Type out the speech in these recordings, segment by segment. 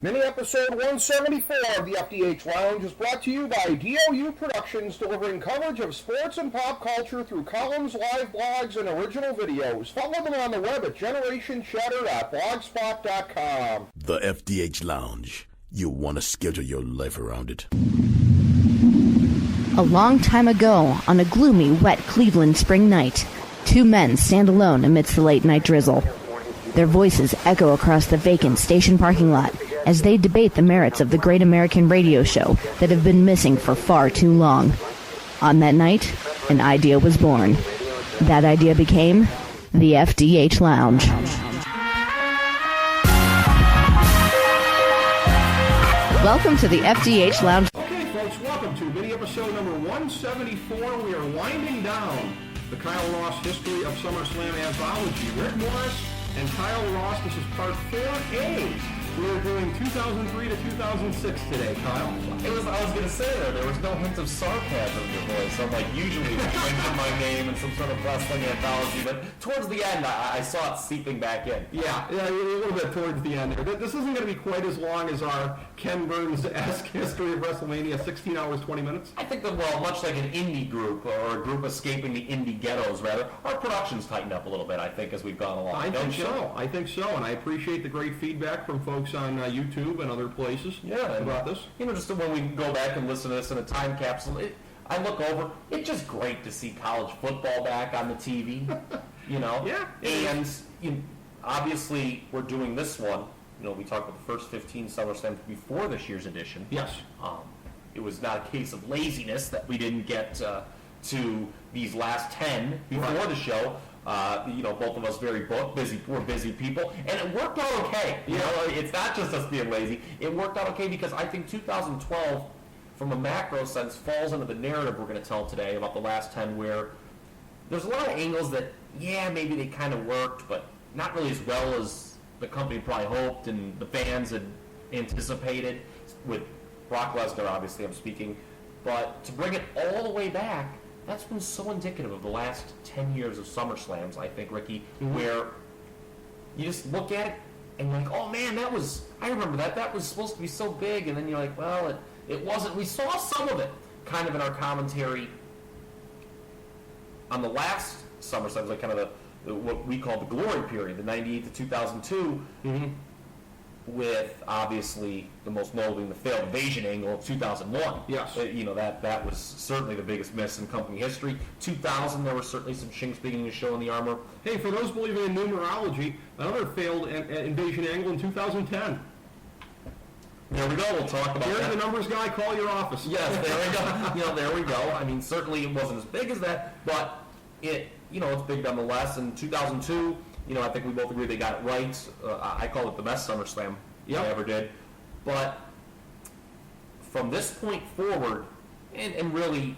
Mini episode 174 of the FDH Lounge is brought to you by DOU Productions, delivering coverage of sports and pop culture through columns, live blogs, and original videos. Follow them on the web at generationchatter.blogspot.com. The FDH Lounge. You'll want to schedule your life around it. A long time ago, on a gloomy, wet Cleveland spring night, two men stand alone amidst the late-night drizzle. Their voices echo across the vacant station parking lot as they debate the merits of the great American radio show that have been missing for far too long. On that night, an idea was born. That idea became the FDH Lounge. Welcome to the FDH Lounge. Okay, folks, welcome to mini episode number 174. We are winding down the Kyle Ross History of SummerSlam Anthology. Rick Morris and Kyle Ross, this is part 4A. We are doing 2003 to 2006 today, Kyle. I was going to say there was no hint of sarcasm in your voice. I'm like, usually you mention my name in some sort of wrestling anthology, but towards the end, I saw it seeping back in. Yeah, a little bit towards the end there. This isn't going to be quite as long as our Ken Burns-esque history of WrestleMania, 16 hours, 20 minutes. I think that, well, much like an indie group, or a group escaping the indie ghettos, rather, our production's tightened up a little bit, I think, as we've gone along. I think so, and I appreciate the great feedback from folks on YouTube and other places about this. You know, just when we go back and listen to this in a time capsule, I look over, it's just great to see college football back on the TV, you know? Yeah. And obviously, we're doing this one. You know, we talked about the first 15 SummerSlams before this year's edition. Yes. It was not a case of laziness that we didn't get to these last 10 before the show. Both of us we're busy people, and it worked out okay. You know, it's not just us being lazy. It worked out okay because I think 2012, from a macro sense, falls into the narrative we're going to tell today about the last 10, where there's a lot of angles that, maybe they kind of worked, but not really as well as the company probably hoped and the fans had anticipated, with Brock Lesnar, obviously, I'm speaking. But to bring it all the way back, that's been so indicative of the last 10 years of SummerSlams, I think, Ricky, where you just look at it and you're like, oh man, I remember that was supposed to be so big, and then you're like, well, it wasn't. We saw some of it kind of in our commentary on the last SummerSlams, like kind of what we call the glory period, the 98 to 2002, with obviously the most notable being the failed invasion angle of 2001. Yes. That was certainly the biggest miss in company history. 2000, there were certainly some chinks beginning to show in the armor. Hey, for those believing in numerology, another failed invasion angle in 2010. There we go. We'll talk about Here's that. The numbers guy, call your office. Yes, there we go. There we go. I mean, certainly it wasn't as big as that, but it's big nonetheless. In 2002, I think we both agree they got it right. I call it the best SummerSlam I ever did. But from this point forward, and really,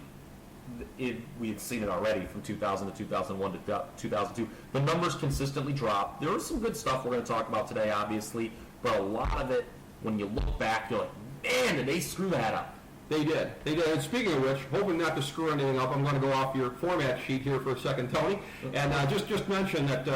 we had seen it already from 2000 to 2001 to 2002, the numbers consistently dropped. There was some good stuff we're going to talk about today, obviously, but a lot of it, when you look back, you're like, man, did they screw that up? They did. And speaking of which, hoping not to screw anything up, I'm going to go off your format sheet here for a second, Tony. And just mention that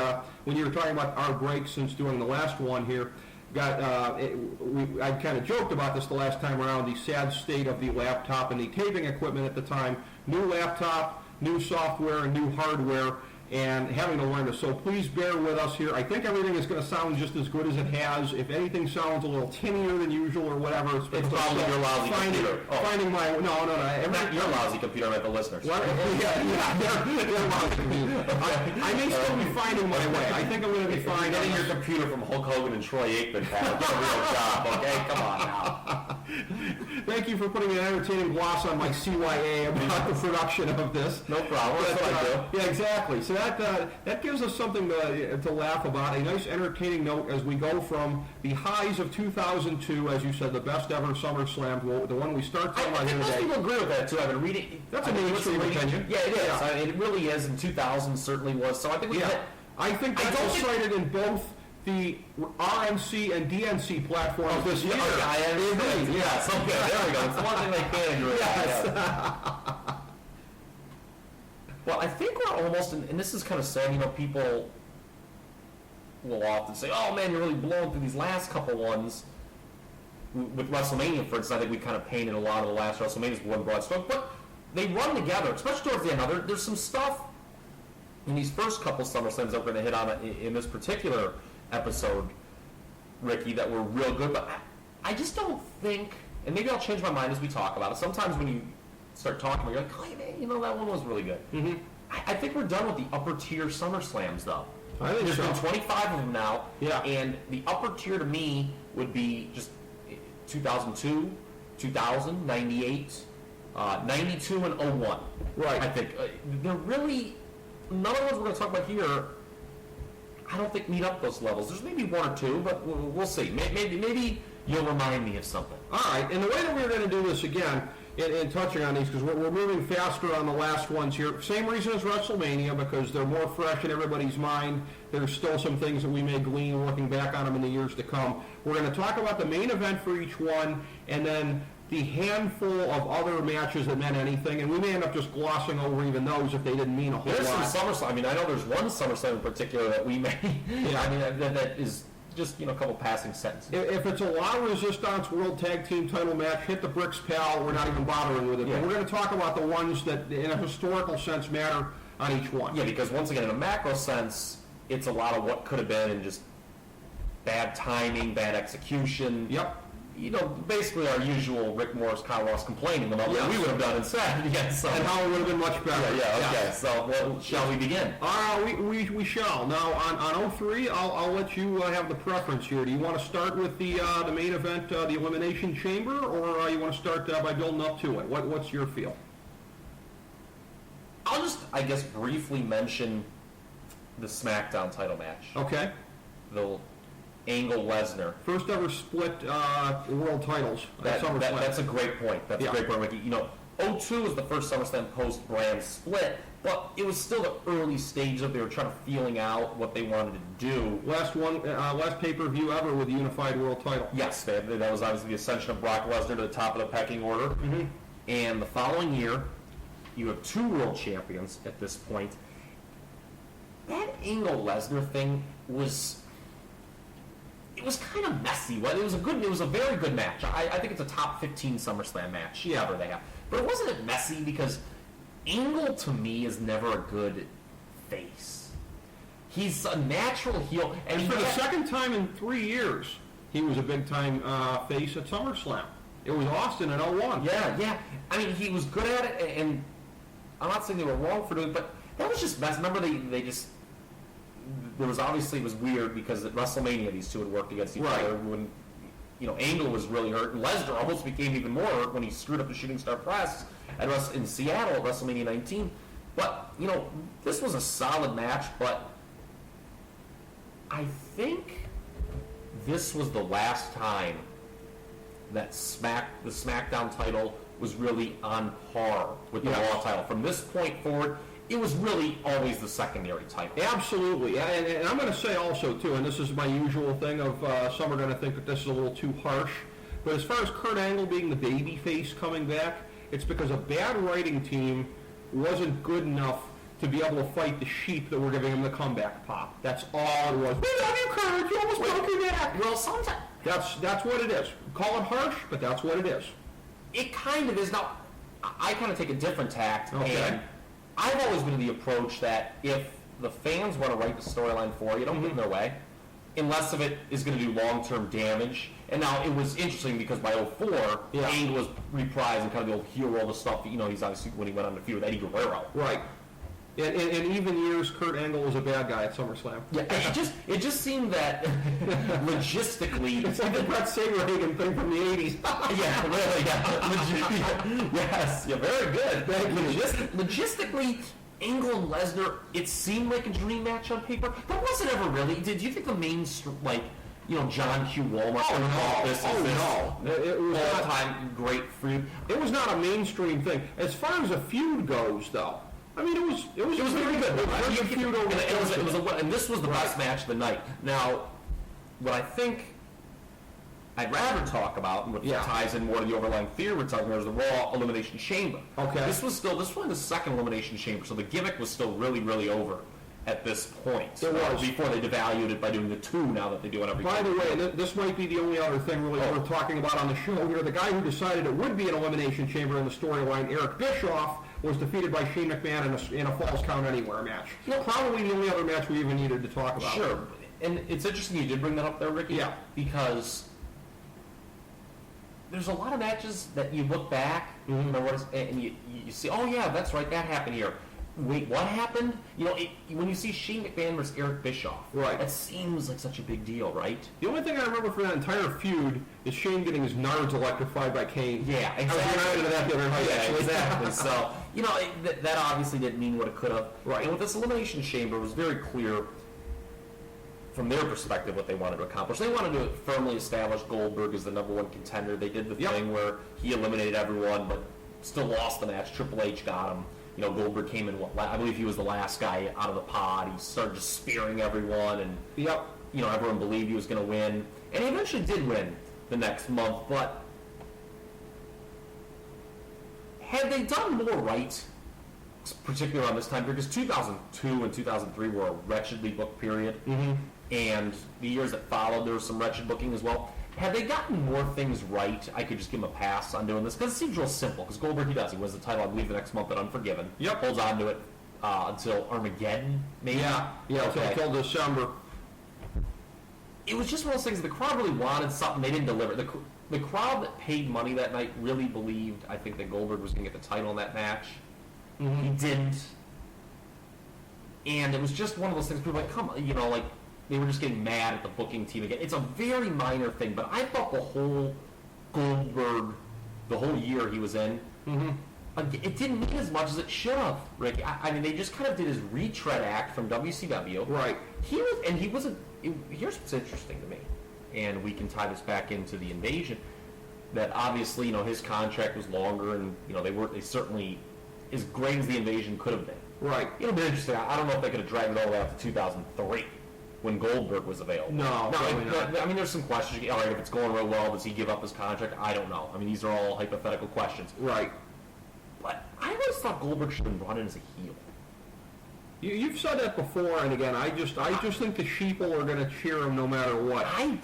when you were talking about our break since doing the last one here, I kind of joked about this the last time around, the sad state of the laptop and the taping equipment at the time. New laptop, new software, and new hardware, and having to learn this. So please bear with us here. I think everything is going to sound just as good as it has. If anything sounds a little tinnier than usual or whatever, it's probably your lousy computer. Finding my no. Not your lousy computer, but the listeners. What? They're lousy. I may still be finding my way. I think I'm going to be fine. Getting your computer from Hulk Hogan and Troy Aikman, pal. It's a real job, okay? Come on now. Thank you for putting an entertaining gloss on my CYA about the production of this. No problem. That's what I do. Yeah, exactly. So that gives us something to laugh about. A nice entertaining note as we go from the highs of 2002, as you said, the best ever SummerSlam, the one we start talking about here today. I think most people agree with that too. I've been reading. That's a mainstream opinion. Yeah, it is. Yeah. I mean, it really is. In 2000, certainly was. So I think we hit. I think that was cited in both the RNC and DNC platforms this year. I agree. Yes. Okay. There we go. It's one thing they can do. Yes. Well, I think we're almost, and this is kind of sad, people will often say, oh man, you're really blowing through these last couple ones. with WrestleMania, for instance, I think we kind of painted a lot of the last WrestleManias with one broad stroke, but they run together, especially towards the end. Now, there's some stuff in these first couple SummerSlams that we're going to hit on in this particular episode, Ricky, that were real good, but I just don't think, and maybe I'll change my mind as we talk about it. Sometimes when you start talking, you're like, oh, man, you know, that one was really good. Mm-hmm. I think we're done with the upper tier SummerSlams, though. I think There's so. been 25 of them now, Yeah. and the upper tier to me would be just 2002, 2000, 98, 92, and 01. Right. I think they're really, none of the ones we're going to talk about here, I don't think meet up those levels. There's maybe one or two, but we'll see. Maybe you'll remind me of something. All right, and the way that we're going to do this again, in touching on these, because we're moving faster on the last ones here. Same reason as WrestleMania, because they're more fresh in everybody's mind. There's still some things that we may glean looking back on them in the years to come. We're going to talk about the main event for each one, and then the handful of other matches that meant anything, and we may end up just glossing over even those if they didn't mean a whole There's lot. some SummerSlam. I mean, I know there's one SummerSlam in particular that we may. Yeah. I mean, that is just a couple passing sentences. If it's a La Resistance World Tag Team title match, hit the bricks, pal. We're not even bothering with it. Yeah. But we're going to talk about the ones that, in a historical sense, matter on each one. Yeah, because once again, in a macro sense, it's a lot of what could have been and just bad timing, bad execution. Yep. You know, basically our usual Rick Morris, Kyle Ross complaining about what we would have done instead. Yes, so. And how it would have been much better. Yeah, okay. So, shall we begin? We shall. Now, on 03, I'll let you have the preference here. Do you want to start with the main event, the Elimination Chamber, or you want to start by building up to it? What's your feel? I'll just, I guess, briefly mention the SmackDown title match. Okay. The Angle Lesnar. First ever split world titles at SummerSlam. That's a great point. That's a great point, Ricky. You know, 02 was the first SummerSlam post-brand split, but it was still the early stage of they were trying to feeling out what they wanted to do. Last pay-per-view ever with the unified world title. Yes, that was obviously the ascension of Brock Lesnar to the top of the pecking order. Mm-hmm. And the following year, you have two world champions at this point. That Angle Lesnar thing was kind of messy. Well, it was a very good match. I think it's a top 15 SummerSlam match ever they have. But it wasn't messy because Angle to me is never a good face. He's a natural heel, And for the second time in 3 years, he was a big-time face at SummerSlam. It was Austin in 01. Yeah. I mean, he was good at it, and I'm not saying they were wrong for doing it, but that was just mess. Remember, they just... There was obviously, it was weird because at WrestleMania these two had worked against each other when, Angle was really hurt, and Lesnar almost became even more hurt when he screwed up the Shooting Star Press in Seattle at WrestleMania 19. But, this was a solid match, but I think this was the last time that the SmackDown title was really on par with the Raw title. From this point forward, it was really always the secondary title. Absolutely. And I'm going to say also, too, and this is my usual thing of some are going to think that this is a little too harsh, but as far as Kurt Angle being the baby face coming back, it's because a bad writing team wasn't good enough to be able to fight the sheep that were giving him the comeback pop. That's all it was. We love you, Kurt. You almost broke your neck. Well, sometimes... That's what it is. Call it harsh, but that's what it is. It kind of is. Now, I kind of take a different tact, Okay. and I've always been of the approach that if the fans want to write the storyline for you, don't get in their way, unless if it is going to do long-term damage. And now, it was interesting because by 04, Angle was reprising kind of the old hero, all the stuff, he's obviously when he went on the feud with Eddie Guerrero. Right. In even years, Kurt Angle was a bad guy at SummerSlam. Yeah, it just seemed that logistically... It's like the Brett Saberhagen thing from the 80s. Yeah, really, yeah. Yes, yeah, very good. Logistically, Angle and Lesnar, it seemed like a dream match on paper. That wasn't ever really... Did you think the main, John Q. Walmart... No. It was all-time great feud. It was not a mainstream thing. As far as a feud goes, though, I mean, it was very good. And this was the best match of the night. Now, what I think I'd rather talk about, and what ties in more to the overlying theory we're talking about, is the Raw Elimination Chamber. Okay. This was the second Elimination Chamber, so the gimmick was still really, really over. at this point. It was. Before they devalued it by doing the 2 now that they do it every By time. the way, this might be the only other thing really worth talking about on the show here. The guy who decided it would be an Elimination Chamber in the storyline, Eric Bischoff, was defeated by Shane McMahon in a Falls Count Anywhere match. Probably the only other match we even needed to talk about. Sure. And it's interesting you did bring that up there, Ricky. Yeah. Because there's a lot of matches that you look back and you see, oh yeah, that's right, that happened here. Wait, what happened? You know, when you see Shane McMahon versus Eric Bischoff, right, that seems like such a big deal, right? The only thing I remember from that entire feud is Shane getting his nards electrified by Kane. Yeah, exactly. I was reminded of that the other night, actually. Exactly. So, you know, that obviously didn't mean what it could have. Right. And with this Elimination Chamber, it was very clear from their perspective what they wanted to accomplish. They wanted to firmly establish Goldberg as the #1 contender. They did the thing where he eliminated everyone, but still lost the match. Triple H got him. You know, Goldberg came in, I believe he was the last guy out of the pod. He started just spearing everyone, and you know, everyone believed he was going to win. And he eventually did win the next month, but had they done more right, particularly on this time period, because 2002 and 2003 were a wretchedly booked period, and the years that followed, there was some wretched booking as well. Had they gotten more things right, I could just give him a pass on doing this, because it seems real simple, because Goldberg, he wins the title, I believe, the next month at Unforgiven. Holds on to it until Armageddon, maybe? Until December. It was just one of those things, the crowd really wanted something, they didn't deliver. The crowd that paid money that night really believed, I think, that Goldberg was going to get the title in that match. He didn't. And it was just one of those things, people were like, come on, you know, like, they were just getting mad at the booking team again. It's a very minor thing, but I thought the whole Goldberg, the whole year he was in, it didn't mean as much as it should have, Rick. I mean, they just kind of did his retread act from WCW. Right. Here's what's interesting to me, and we can tie this back into the Invasion, that obviously, you know, his contract was longer, and, you know, they certainly, as great as the Invasion could have been. Right. It'll be interesting. I don't know if they could have dragged it all the way out to 2003. When Goldberg was available. No, I mean, there's some questions. All right, if it's going real well, does he give up his contract? I don't know. I mean, these are all hypothetical questions. Right. But I always thought Goldberg should have been brought in as a heel. You've said that before, and again, I just think the sheeple are going to cheer him no matter what. I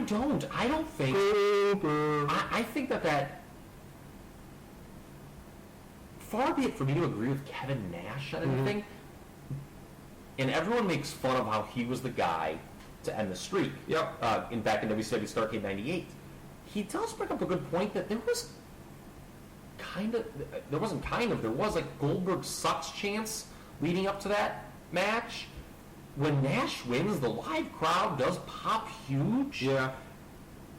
don't. I don't think. I think that. Far be it for me to agree with Kevin Nash on anything. And everyone makes fun of how he was the guy to end the streak. Back in WCW Starrcade '98. He does bring up a good point that there was like Goldberg sucks chance leading up to that match. When Nash wins, the live crowd does pop huge. Yeah.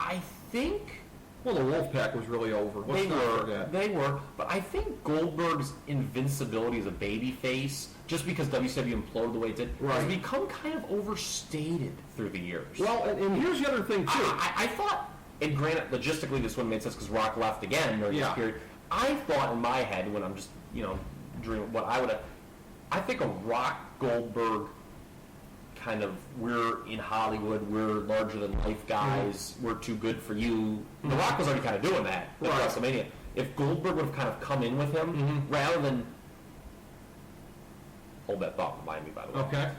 I think. Well, the Wolfpack was really over. They were. But I think Goldberg's invincibility as a babyface, just because WCW imploded the way it did, has become kind of overstated through the years. Well, and here's the other thing, too. I thought, and granted, logistically this wouldn't make sense because Rock left again during this period. I thought in my head, when I'm just, you know, dreaming what I would have, I think a Rock Goldberg kind of, we're in Hollywood, we're larger than life guys, we're too good for you. The Rock was already kind of doing that at WrestleMania. If Goldberg would have kind of come in with him, rather than, hold that thought, remind me by the way. Okay.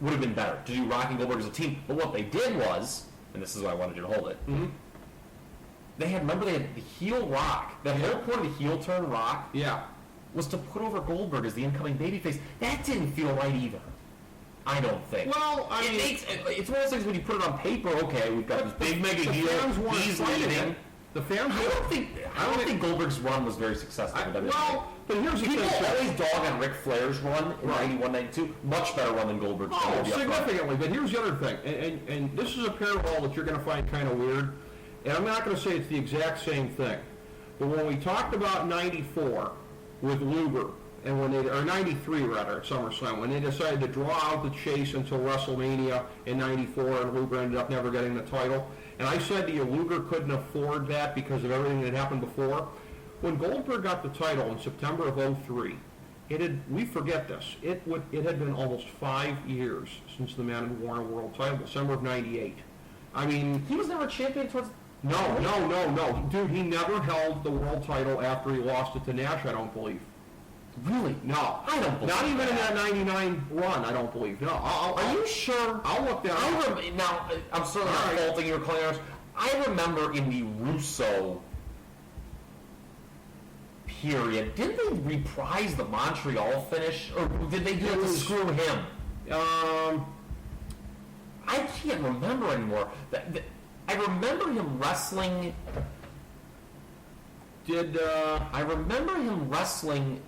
Would have been better to do Rock and Goldberg as a team. But what they did was, and this is why I wanted you to hold it, they had the heel Rock. That whole point of the heel turn Rock was to put over Goldberg as the incoming babyface. That didn't feel right either. I don't think. Well, I mean, it's one of those things when you put it on paper. Okay, we've got this big mega heel. He's leading. The fans. I don't think Goldberg's run was very successful. Well, but here's the thing. People always dog on Ric Flair's run in '91, '92. Much better run than Goldberg's. Oh, significantly. But here's the other thing, and this is a parallel that you're going to find kind of weird. And I'm not going to say it's the exact same thing. But when we talked about '94 with Luger, and when or '93 rather, at SummerSlam, when they decided to draw out the chase until WrestleMania in '94, and Luger ended up never getting the title. And I said to you, Luger couldn't afford that because of everything that happened before. When Goldberg got the title in September of '03, we forget this. It had been almost 5 years since the man had won a world title, December of '98. I mean, he was never a champion towards. No. Dude, he never held the world title after he lost it to Nash, I don't believe. Really? No. I don't believe Not even in that. that 99 run, I don't believe. No. Are you sure? I'll look down. Now, I'm certainly not All right. faulting your claims. I remember in the Russo period, didn't they reprise the Montreal finish? Or did they do it to screw him? I can't remember anymore. I remember him wrestling... I remember him wrestling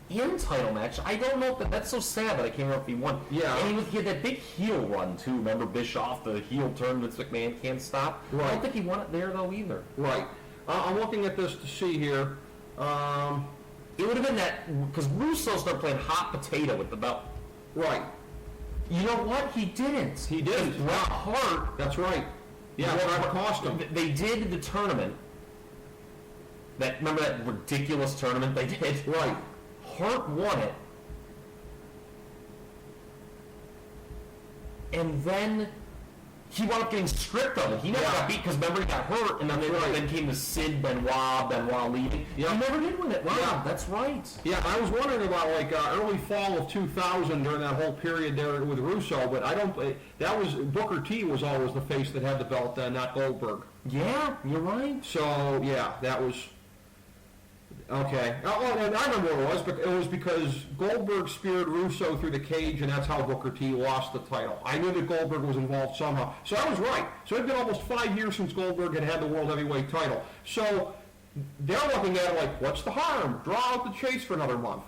in title match. I don't know if that's so sad that I can't remember if he won. Yeah. And he had that big heel run too. Remember Bischoff, the heel turn Vince McMahon can't stop? I Right. don't think he won it there though either. Right. I'm looking at this to see here. It would have been that, because Russo started playing hot potato with the belt. Right. You know what? He didn't. He didn't. Because Bret Hart. That's right. Yeah, Bret cost him. They did the tournament. Remember that ridiculous tournament they did? Right. Hart won it. And then he wound up getting stripped of it. He never got beat because remember he got hurt, and then then came the Sid Benoit leaving. Yeah. He never did win it. Wow, Yeah. that's right. Yeah, I was wondering about early fall of 2000 during that whole period there with Russo, but that was Booker T was always the face that had the belt then, not Goldberg. Yeah, you're right. So yeah, that was okay. Oh, and I remember what it was, but it was because Goldberg speared Russo through the cage, and that's how Booker T lost the title. I knew that Goldberg was involved somehow, so I was right. So it had been almost 5 years since Goldberg had the World Heavyweight title. So they're looking at it like, what's the harm? Draw out the chase for another month.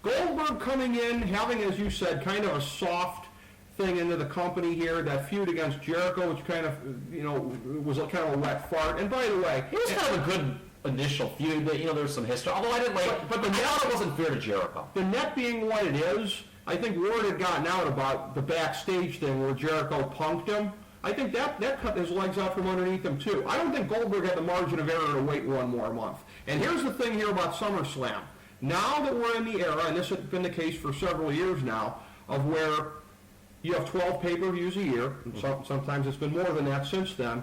Goldberg coming in, having, as you said, kind of a soft thing into the company here, that feud against Jericho, which kind of, was kind of a wet fart. And by the way, It was kind of a good initial feud. There's some history. Although I didn't like, but the net wasn't fair to Jericho. the net being what it is, I think word had gotten out about the backstage thing where Jericho punked him. I think that cut his legs out from underneath him too. I don't think Goldberg had the margin of error to wait one more month. And here's the thing here about SummerSlam. Now that we're in the era, and this has been the case for several years now, of where you have 12 pay-per-views a year, and sometimes it's been more than that since then,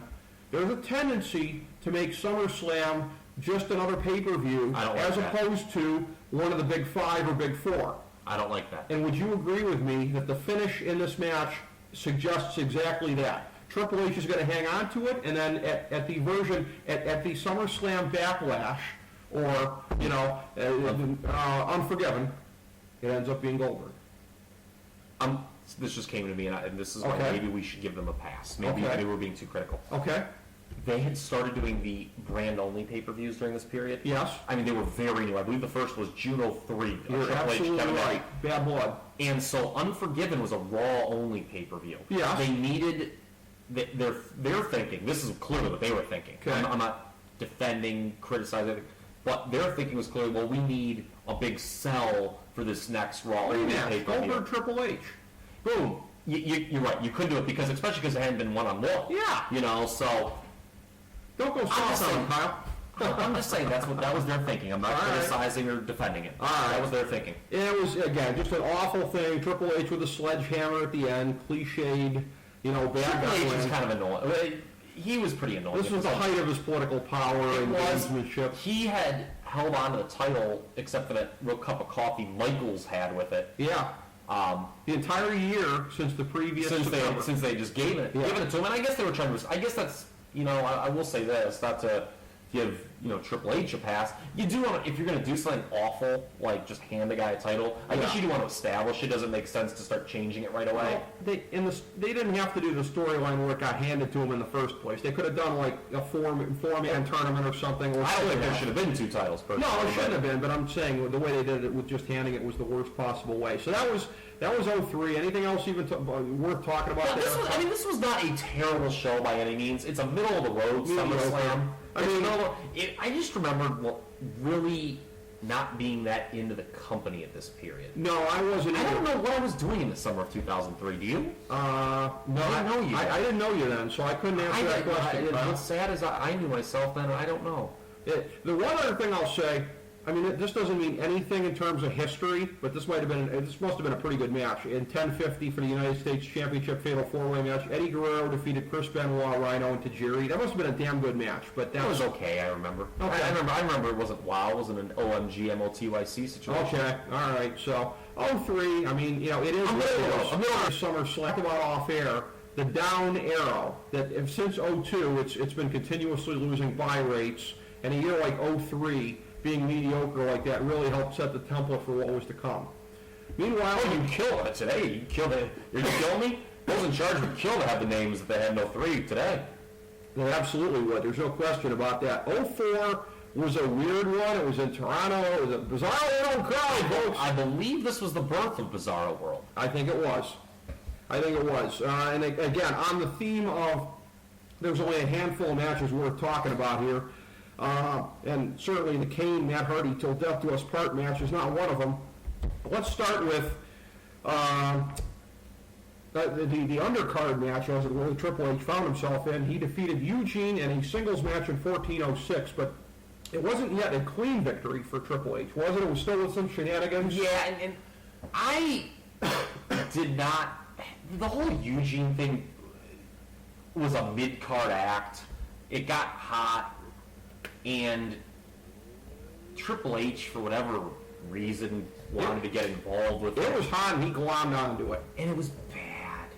there's a tendency to make SummerSlam just another pay-per-view I don't like as that. opposed to one of the big five or big four. I don't like that. And would you agree with me that the finish in this match suggests exactly that? Triple H is going to hang on to it, and then at the SummerSlam Backlash, or, Unforgiven, it ends up being Goldberg. This just came to me, and this is Okay. why maybe we should give them a pass. Maybe Okay. they were being too critical. Okay? They had started doing the brand-only pay-per-views during this period. Yes. I mean, they were very new. I believe the first was June 03. You're absolutely Kevin Nash. right. Bad blood. And so Unforgiven was a Raw-only pay-per-view. Yes. They needed... They're thinking, this is clearly what they were thinking. Okay. I'm not defending, criticizing, but their thinking was clearly, well, we need a big sell for this next Raw-only Rematch. pay-per-view. Goldberg Triple H. Boom. You're right. You couldn't do it especially because it hadn't been one-on-one. Yeah. So... Don't go just soft on saying. him, Kyle. I'm just saying that was their thinking. I'm not All right. criticizing or defending it. All right. That was their thinking. It was, again, just an awful thing. Triple H with a sledgehammer at the end, cliched, bad Triple guy H was win. kind of annoying. He was pretty annoying. This was the height of his political power It and was. gamesmanship. He had held on to the title except for that real cup of coffee Michaels had with it. Yeah. The entire year since the previous September. Since they just gave it to him, and I guess they were trying to. I guess that's I will say this, not to give Triple H a pass. You do want to, if you're going to do something awful like just hand a guy a title. I guess you do want to establish it. Doesn't make sense to start changing it right away. Well, they didn't have to do the storyline where it got handed to them in the first place. They could have done like a four-man tournament or something. Or I don't think there should have been two titles. Personally, no, it shouldn't have been. But I'm saying the way they did it with just handing it was the worst possible way. So that was 03. Anything else even worth talking about there? This was not a terrible show by any means. It's a middle of the road SummerSlam. I just remember really not being that into the company at this period. No, I wasn't. I don't know what I was doing in the summer of 2003. Do you? No, I didn't know you. I didn't know you then, so I couldn't answer that question. As sad as I knew myself then, I don't know. The one other thing I'll say, I mean, this doesn't mean anything in terms of history, but this must have been a pretty good match. In 10:50 for the United States Championship Fatal 4-Way match, Eddie Guerrero defeated Chris Benoit, Rhino, and Tajiri. That must have been a damn good match, but that was okay. I remember. Okay. I remember it wasn't WoW. It wasn't an OMG MOTYC situation. Okay, all right. So 03. I mean, it is. I'm gonna SummerSlam. Talk about off air. The down arrow that since 02, it's been continuously losing buy rates, and a year like 03. Being mediocre like that really helped set the template for what was to come. Meanwhile, you killed it today. You killed it. You're gonna kill me? Those in charge would kill to have the names that they had in 03 today. They absolutely would. There's no question about that. 04 was a weird one. It was in Toronto. It was a Bizarro crowd, folks. I believe this was the birth of Bizarro World. I think it was. And again, on the theme of there's only a handful of matches worth talking about here. And certainly the Kane, Matt Hardy, Till Death Do Us Part match is not one of them. Let's start with the undercard match, as it were, Triple H found himself in. He defeated Eugene in a singles match in 14:06, but it wasn't yet a clean victory for Triple H, was it? It was still with some shenanigans? Yeah, and I did not... The whole Eugene thing was a mid-card act. It got hot. And Triple H, for whatever reason, wanted to get involved with it. It was hot and he glommed onto it. And it was bad.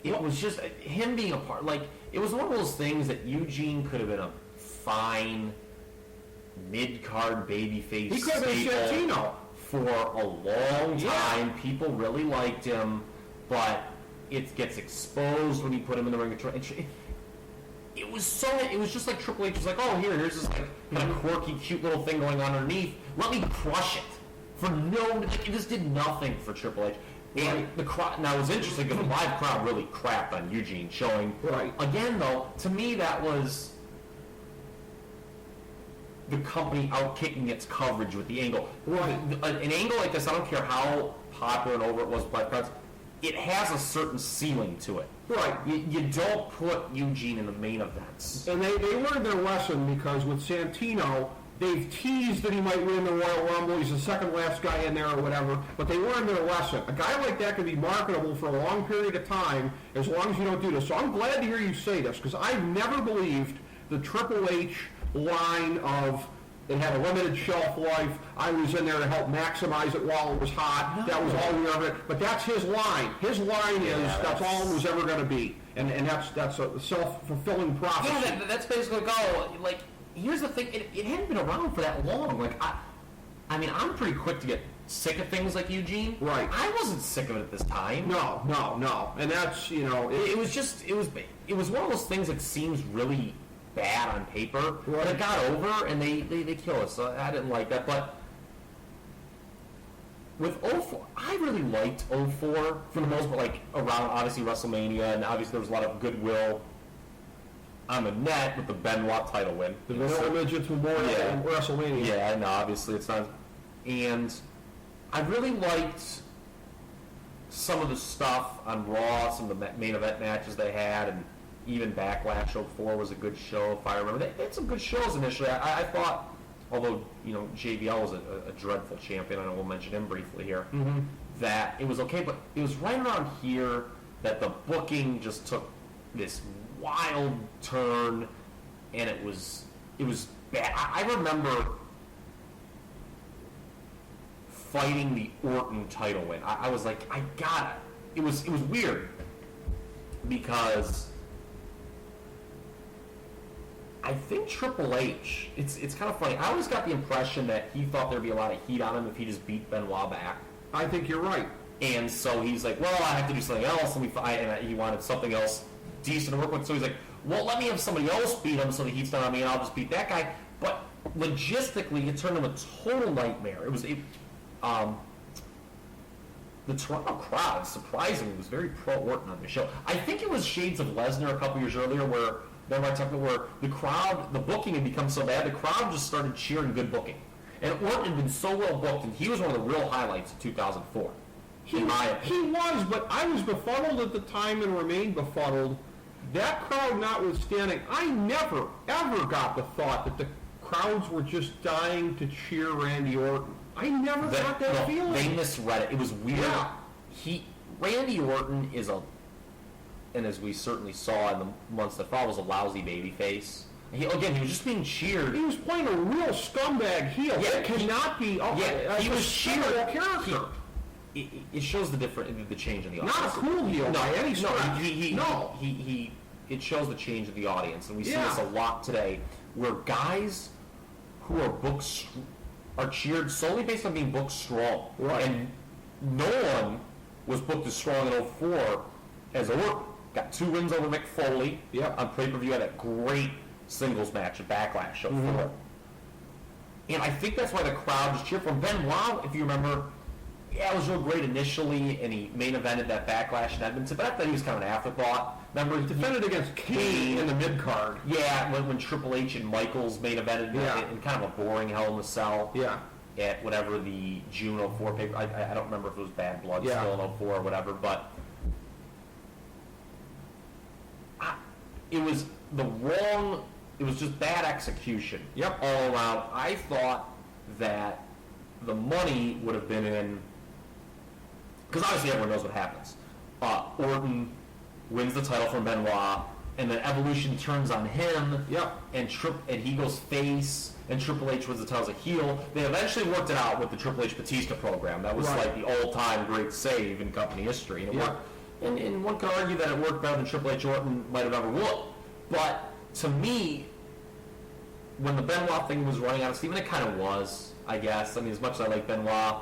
It was just him being a part. Like, it was one of those things that Eugene could have been a fine mid-card babyface. He could have been Santino. For a long time. Yeah. People really liked him, but it gets exposed when you put him in the ring. It was just like Triple H was like, oh, here's this like kind of quirky, cute little thing going on underneath. Let me crush it. It just did nothing for Triple H. And the crowd, now it was interesting because the live crowd really crapped on Eugene showing. Right. Again, though, to me that was the company outkicking its coverage with the angle. Right. An angle like this, I don't care how popular and over it was by crowds, it has a certain ceiling to it. Right. You don't put Eugene in the main events. And they learned their lesson because with Santino, they've teased that he might win the Royal Rumble. He's the second last guy in there or whatever. But they learned their lesson. A guy like that can be marketable for a long period of time as long as you don't do this. So I'm glad to hear you say this because I've never believed the Triple H line of it had a limited shelf life. I was in there to help maximize it while it was hot. No. That was all we ever. But that's his line. His line is that's all it was ever going to be, and that's a self-fulfilling prophecy. Yeah, that's basically go. Like, here's the thing: it hadn't been around for that long. Like, I mean, I'm pretty quick to get sick of things like Eugene. Right. I wasn't sick of it at this time. No, and that's it was one of those things that seems really bad on paper, but it got over and they kill us. So I didn't like that. But with 04, I really liked 04 for the most part, like around obviously WrestleMania, and obviously there was a lot of goodwill on the net with the Benoit title win. The Vanilla Midgets Memorial and WrestleMania. Yeah, no, obviously it's not. And I really liked some of the stuff on Raw, some of the main event matches they had, and even Backlash 04 was a good show, if I remember. They had some good shows initially. I thought, although, JBL was a dreadful champion, I know we'll mention him briefly here, that it was okay, but it was right around here that the booking just took this wild turn, and it was bad. I remember fighting the Orton title win. I was like, I got it. It was weird, because I think Triple H, it's kind of funny. I always got the impression that he thought there'd be a lot of heat on him if he just beat Benoit back. I think you're right. And so he's like, well, I have to do something else, and he wanted something else decent to work with. So he's like, well, let me have somebody else beat him so the heat's not on me, and I'll just beat that guy. But logistically, it turned him a total nightmare. The Toronto crowd, surprisingly, was very pro-Orton on the show. I think it was shades of Lesnar a couple years earlier where the crowd, the booking had become so bad, the crowd just started cheering good booking. And Orton had been so well booked, and he was one of the real highlights of 2004. He was, but I was befuddled at the time and remained befuddled. That crowd notwithstanding, I never, ever got the thought that the crowds were just dying to cheer Randy Orton. I never got that feeling. They misread it. It was weird. Yeah. Randy Orton is and as we certainly saw in the months that followed, was a lousy babyface. He was just being cheered. He was playing a real scumbag heel. Yeah, it cannot be. He was cheered. Character. It shows the change in the audience. Not a cool heel by any stretch. It shows the change in the audience, and we see this a lot today, where guys who are booked are cheered solely based on being booked strong. Right. And no one was booked as strong in 2004 as Orton. Got 2 wins over Mick Foley on pay-per-view. Had a great singles match at Backlash '04. And I think that's why the crowd just cheered for him. Benoit, if you remember, it was real great initially, and he main evented that Backlash in Edmonton, but I thought he was kind of an afterthought. Remember, he defended against Kane in the mid-card. Yeah, when Triple H and Michaels main evented in kind of a boring Hell in a Cell. Yeah. At whatever the June '04 paper, I don't remember if it was Bad Blood still in '04 or whatever, but it was just bad execution. Yep. All around. I thought that the money would have been in, because obviously everyone knows what happens. Orton wins the title from Benoit, and then Evolution turns on him. Yep. And he goes face, and Triple H wins the title as a heel. They eventually worked it out with the Triple H Batista program. That was like the all-time great save in company history. And, and one could argue that it worked better than Triple H Orton might have ever would. But to me, when the Benoit thing was running out of steam, and it kind of was, I guess. I mean, as much as I like Benoit,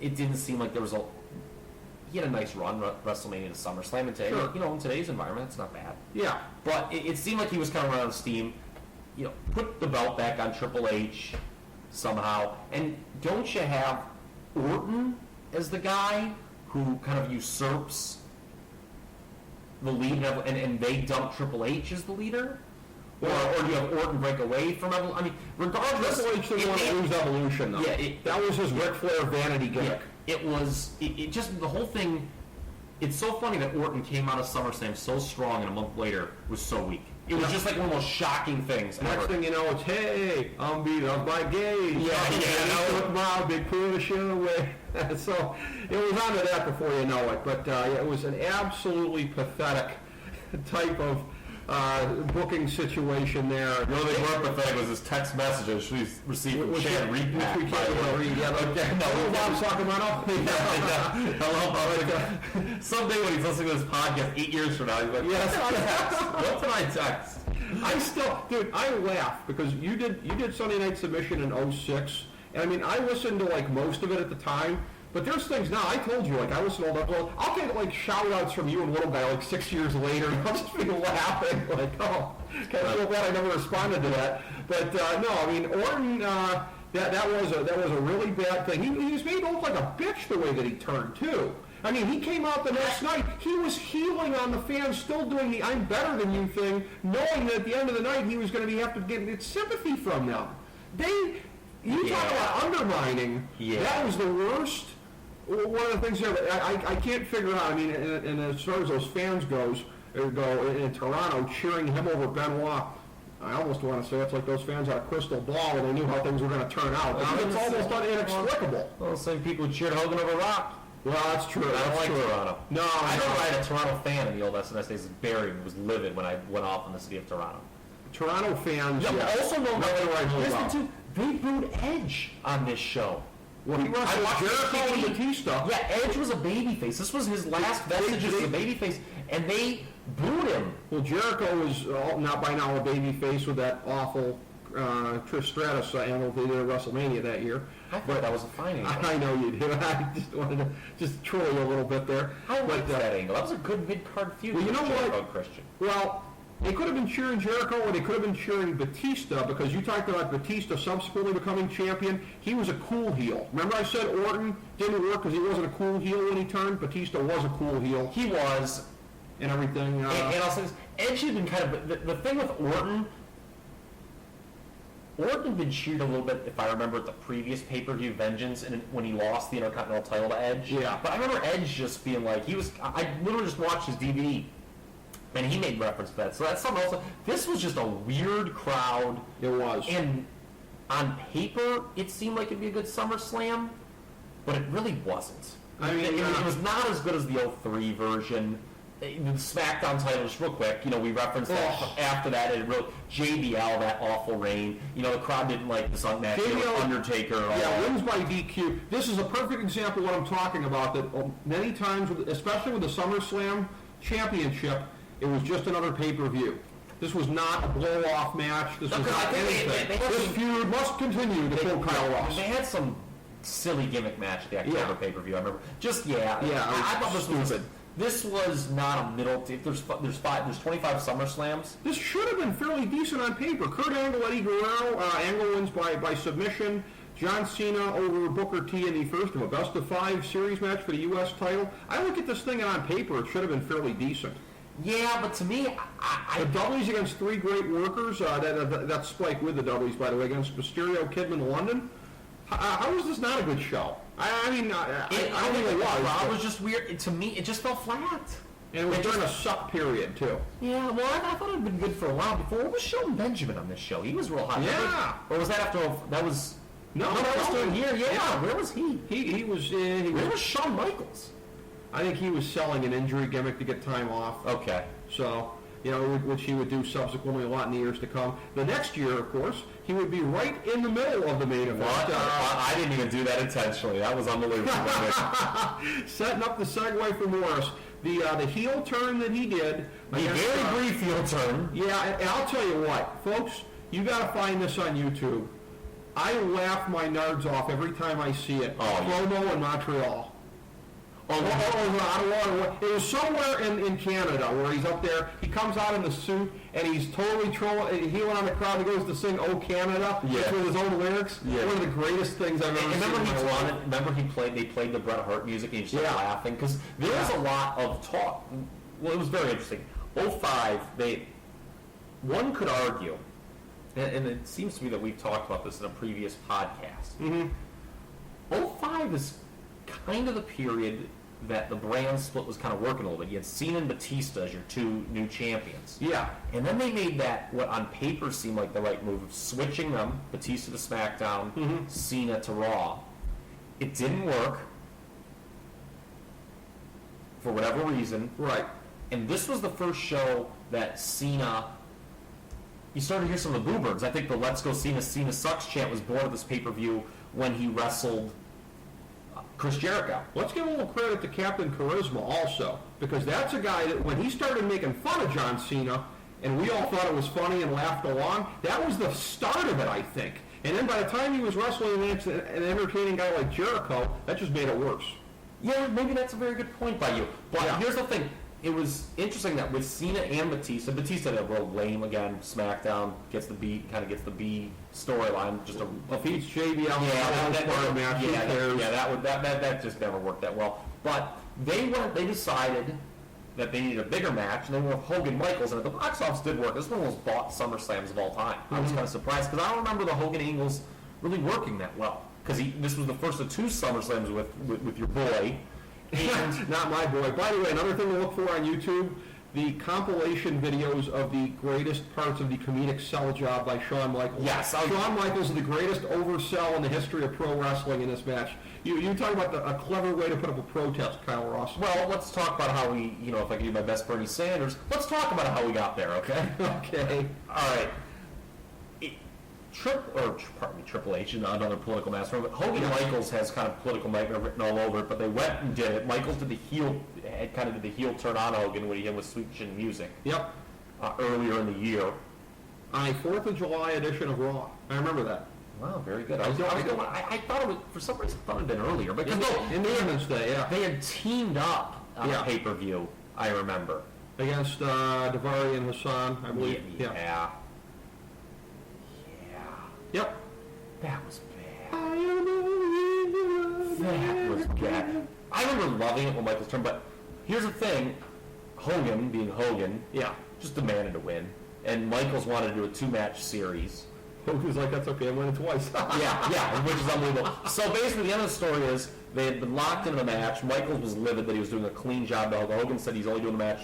it didn't seem like there was he had a nice run, WrestleMania to SummerSlam, and today, in today's environment, it's not bad. Yeah. But it seemed like he was kind of running out of steam. Put the belt back on Triple H somehow, and don't you have Orton as the guy who kind of usurps the lead, and they dump Triple H as the leader? Or do you have Orton break away from Evolution? I mean, regardless... Triple H didn't want to lose Evolution, though. Yeah, that was his Ric Flair vanity gimmick. It was... It just... The whole thing... It's so funny that Orton came out of SummerSlam so strong, and a month later was so weak. It was just like one of the most shocking things Next thing you know, it's, hey, I'm beat up by Gage. My big push away. So it was on to that before you know it. But it was an absolutely pathetic type of booking situation there. The only thing more pathetic was his text messages we received from Shan Reedpack. Which we can't read yet. Okay. No, Bob Sacramento. Hello, someday when he's listening to this podcast 8 years from now, he's like, what's my text? I laugh because you did Sunday Night Submission in '06, and I mean, I listened to like most of it at the time, but there's things now, I told you, like I listened to all that, well, I'll get like shout outs from you and Little Guy like 6 years later, and I'll just be laughing, like, oh, kind of feel bad I never responded to that. But no, I mean, Orton, that was a really bad thing. He was made to look like a bitch the way that he turned, too. I mean, he came out the next night, he was healing on the fans, still doing the I'm better than you thing, knowing that at the end of the night he was going to have to get sympathy from them. Talk about undermining. Yeah. That was the worst. One of the things there, I can't figure out, I mean, and as far as those fans go in Toronto cheering him over Benoit, I almost want to say it's like those fans had a crystal ball and they knew how things were going to turn out. It's almost inexplicable. Well, the same people who cheered Hogan over Rock. Well, that's true. I don't like Toronto. No, I had a Toronto fan in the old SNS days. Barry was livid when I went off in the city of Toronto. Toronto fans. Yeah, but also they booed Edge on this show. Well, he wrestled Jericho and Batista. Yeah, Edge was a babyface. This was his last vestiges as a babyface, and they booed him. Well, Jericho was not by now a babyface with that awful Trish Stratus angle they did at WrestleMania that year. I thought that was a fine angle. I know you did. I just wanted to just troll you a little bit there. I liked that angle. That was a good mid-card feud. Well, you know what? Christian. Well, they could have been cheering Jericho or they could have been cheering Batista because you talked about Batista subsequently becoming champion. He was a cool heel. Remember I said Orton didn't work because he wasn't a cool heel when he turned? Batista was a cool heel. He was. And everything. And I'll say this. Edge had been kind of... The thing with Orton had been cheered a little bit, if I remember, at the previous pay-per-view Vengeance and when he lost the Intercontinental title to Edge. Yeah. But I remember Edge just being like... I literally just watched his DVD And he made reference to that. So that's something else. This was just a weird crowd. It was. And on paper, it seemed like it'd be a good SummerSlam, but it really wasn't. I mean, it was not as good as the 03 version. The SmackDown title, just real quick, we referenced that after that, and it really, JBL, that awful reign. The crowd didn't like this match. JBL, Undertaker. Wins by DQ. This is a perfect example of what I'm talking about, that many times, especially with the SummerSlam Championship, it was just another pay-per-view. This was not a blow-off match. This was not anything. This feud must continue to quote Kyle Ross. They had some silly gimmick match at the October pay-per-view, I remember. I thought this was stupid. This was not a middle. If there's 25 SummerSlams. This should have been fairly decent on paper. Kurt Angle, Eddie Guerrero. Angle wins by submission. John Cena over Booker T in the first of a best-of-5 series match for the U.S. title. I look at this thing, and on paper, it should have been fairly decent. Yeah, but to me, the Dudleys against three great workers. That's Spike with the Dudleys, by the way, against Mysterio, Kidman, London. How is this not a good show? I don't think it was. It was just weird. To me, it just fell flat. And it was during a suck period, too. Yeah, well, I thought it had been good for a while before. What was Shelton Benjamin on this show? He was real hot. Yeah. Or was that after, that was... No, that was during here, yeah. Where was he? Where was Shawn Michaels? I think he was selling an injury gimmick to get time off. Okay. So, which he would do subsequently a lot in the years to come. The next year, of course, he would be right in the middle of the main event. I didn't even do that intentionally. That was unbelievable. Setting up the segue for Morris. The heel turn that he did. The very brief heel turn. Yeah, and I'll tell you what, folks, you got to find this on YouTube. I laugh my nards off every time I see it. Promo in Montreal. Ottawa. It was somewhere in Canada where he's up there. He comes out in the suit and he's totally heeling on the crowd. He goes to sing "Oh Canada" with his own lyrics. Yeah. One of the greatest things I've ever seen. Remember they played the Bret Hart music and he started laughing because there was a lot of talk. Well, it was very interesting. 05, one could argue, and it seems to me that we've talked about this in a previous podcast. Mm-hmm. 05 is kind of the period that the brand split was kind of working a little bit. You had Cena and Batista as your two new champions. Yeah. And then they made that, what on paper seemed like the right move, of switching them, Batista to SmackDown, Cena to Raw. It didn't work for whatever reason. Right. And this was the first show that Cena, you started to hear some of the boo birds. I think the Let's Go Cena Sucks chant was born of this pay-per-view when he wrestled Chris Jericho. Let's give a little credit to Captain Charisma also, because that's a guy that when he started making fun of John Cena, and we all thought it was funny and laughed along, that was the start of it, I think. And then by the time he was wrestling against an entertaining guy like Jericho, that just made it worse. Yeah, maybe that's a very good point by you. But here's the thing. It was interesting that with Cena and Batista did a real lame again. SmackDown gets the B storyline. Just a feats JBL. That just never worked that well. But they decided that they needed a bigger match, and they went with Hogan Michaels, and at the box office did work. This one was bought SummerSlams of all time. I was kind of surprised because I don't remember the Hogan Angles really working that well. Because this was the first of two SummerSlams with your boy. And not my boy. By the way, another thing to look for on YouTube, the compilation videos of the greatest parts of the comedic sell job by Shawn Michaels. Yes. Shawn Michaels is the greatest oversell in the history of pro wrestling in this match. You talk about a clever way to put up a protest, Kyle Ross. Well, let's talk about how we, if I could do my best Bernie Sanders, let's talk about how we got there, okay? Okay. All right. Triple H, another political master. But Hogan Michaels has kind of political nightmare written all over it, but they went and did it. Michaels did the heel turn on Hogan when he was Sweet Chin Music. Yep. Earlier in the year. On a 4th of July edition of Raw. I remember that. Wow, very good. I thought it was, for some reason, I thought it had been earlier. But Independence Day, yeah. They had teamed up on a pay-per-view, I remember. Against Daivari and Hassan, I believe. Yeah. Yep. That was bad. That was bad. I remember loving it when Michaels turned, but here's the thing. Hogan, being Hogan, just demanded to win. And Michaels wanted to do a 2-match series. Hogan's like, that's okay, I'm winning twice. Which is unbelievable. So basically the end of the story is they had been locked into the match. Michaels was livid that he was doing a clean job. Hogan said he's only doing the match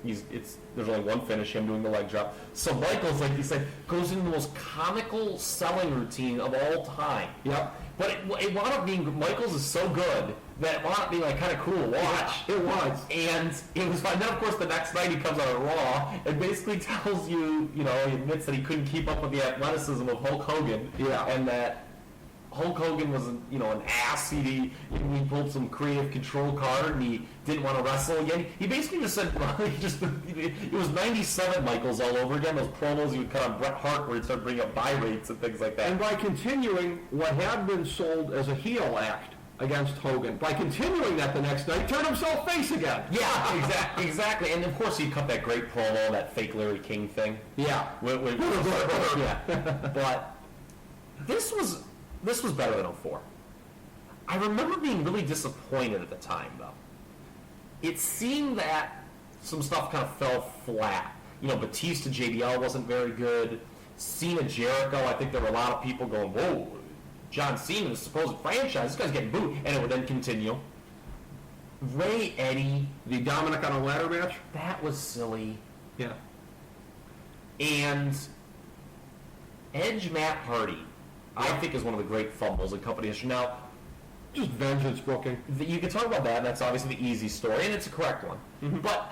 There's only one finish, him doing the leg drop. So Michaels, like you said, goes into the most comical selling routine of all time. Yep. But it wound up being, Michaels is so good that it wound up being like kind of cool to watch. Yeah, it was. And it was fun. Then of course the next night he comes out of Raw and basically tells you, he admits that he couldn't keep up with the athleticism of Hulk Hogan. Yeah. And that Hulk Hogan was, an ass. He pulled some creative control card and he didn't want to wrestle again. He basically just said, it was 97 Michaels all over again. Those promos he would cut on Bret Hart where he'd start bringing up buy rates and things like that. And by continuing what had been sold as a heel act against Hogan, by continuing that the next night, turned himself face again. Yeah, exactly. And of course he cut that great promo, that fake Larry King thing. Yeah. Yeah. But this was better than 04. I remember being really disappointed at the time, though. It seemed that some stuff kind of fell flat. Batista JBL wasn't very good. Cena Jericho, I think there were a lot of people going, whoa, John Cena, the supposed franchise, this guy's getting booed. And it would then continue. Ray Eddie. The Dominic on a ladder match? That was silly. Yeah. And Edge Matt Hardy, I think, is one of the great fumbles in company history. Now, just vengeance booking. You can talk about that, and that's obviously the easy story, and it's a correct one. Mm-hmm. But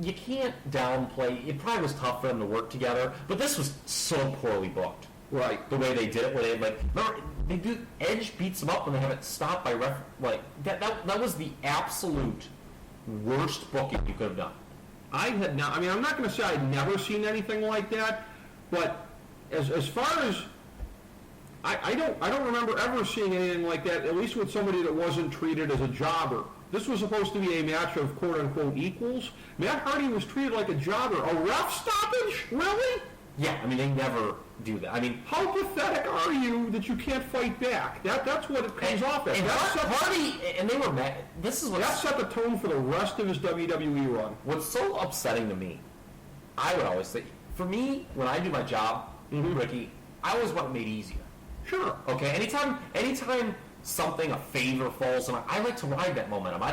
you can't downplay. It probably was tough for them to work together, but this was so poorly booked. Right. The way they did it, where they Edge beats them up when they have it stopped by ref. That was the absolute worst booking you could have done. I'm not going to say I'd never seen anything like that, but as far as I don't remember ever seeing anything like that, at least with somebody that wasn't treated as a jobber. This was supposed to be a match of quote-unquote equals. Matt Hardy was treated like a jobber. A ref stoppage? Really? Yeah, they never do that. How pathetic are you that you can't fight back? That's what it comes off as. And Hardy, and they were mad. That set the tone for the rest of his WWE run. What's so upsetting to me, I would always say, for me, when I do my job, Ricky, I always want it made easier. Sure. Okay. Anytime a favor falls, and I like to ride that momentum. I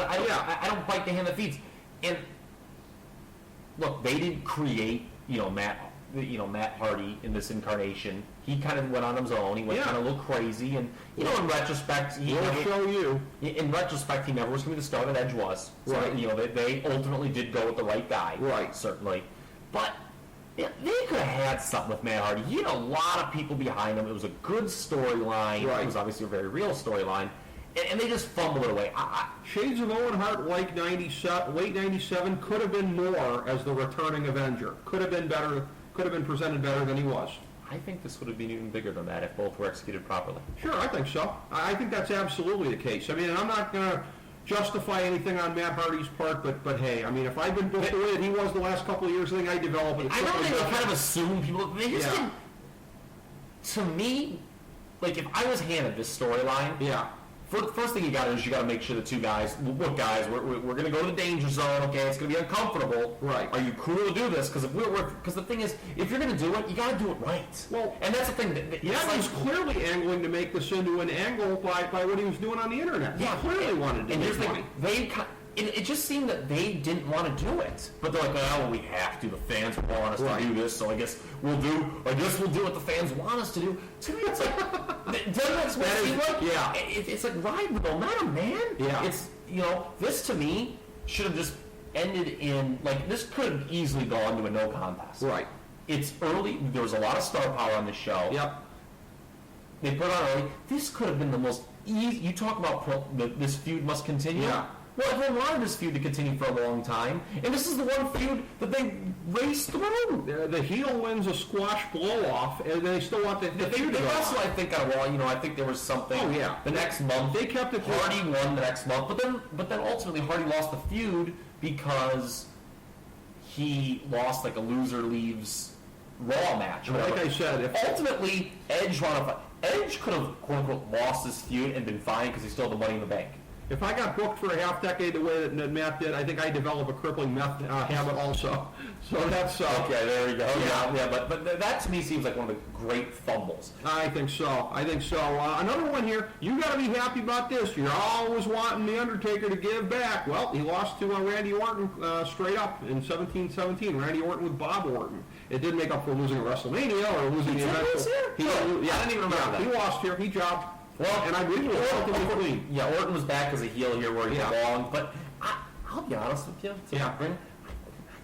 don't bite the hand that feeds. And look, they didn't create Matt Hardy in this incarnation. He kind of went on his own. He went kind of a little crazy, and in retrospect, In retrospect, he never was going to be the star that Edge was. So, right. They ultimately did go with the right guy. Right. Certainly, but. Yeah, they could have had something with Matt Hardy. He had a lot of people behind him. It was a good storyline. Right. It was obviously a very real storyline. And they just fumbled it away. Shades of Owen Hart, late 97, could have been more as the returning Avenger. Could have been better. Could have been presented better than he was. I think this would have been even bigger than that if both were executed properly. Sure, I think so. I think that's absolutely the case. And I'm not going to justify anything on Matt Hardy's part, but hey, if I'd been booked the way that he was the last couple of years, I think I'd develop it. I know they kind of assume people. They just didn't. To me, if I was handed this storyline, the first thing you got to do is you got to make sure the two guys, we're going to go to the danger zone. Okay, it's going to be uncomfortable. Right? Are you cool to do this? Because the thing is, if you're going to do it, you got to do it right. Well, and that's the thing. He was clearly angling to make this into an angle by what he was doing on the internet. He clearly wanted to. And here's the thing: it just seemed that they didn't want to do it, but they're like, well, we have to. The fans want us to do this, so I guess we'll do what the fans want us to do. To me, it's like, doesn't that seem like? Yeah. It's like ride the momentum, man. Yeah. It's this to me should have just ended in this could have easily gone to a no contest. Right. It's early. There was a lot of star power on this show. Yep. They put it on early. This could have been the most easy. You talk about this feud must continue. Yeah. Well, everyone wanted this feud to continue for a long time, and this is the one feud that they raced through. The heel wins a squash blow-off, and they still want the feud to go also, on. I think, on Raw, I think there was something. Oh, yeah. The next month, they kept it. Hardy won the next month, but then ultimately Hardy lost the feud because he lost a loser leaves Raw match. Like I said, ultimately Edge could have quote unquote lost this feud and been fine because he still had the Money in the Bank. if I got booked for a half decade the way that Matt did, I think I'd develop a crippling meth habit also. So that's... Okay, there you go. Yeah, but that to me seems like one of the great fumbles. I think so. Another one here, you got to be happy about this. You're always wanting The Undertaker to give back. Well, he lost to Randy Orton straight up in 17-17. Randy Orton with Bob Orton. It didn't make up for losing at WrestleMania or losing the event. I didn't even remember that. He lost here. He jobbed. Well, and I believe it was relatively clean. Yeah, Orton was back as a heel here where he belonged. But I'll be honest with you. I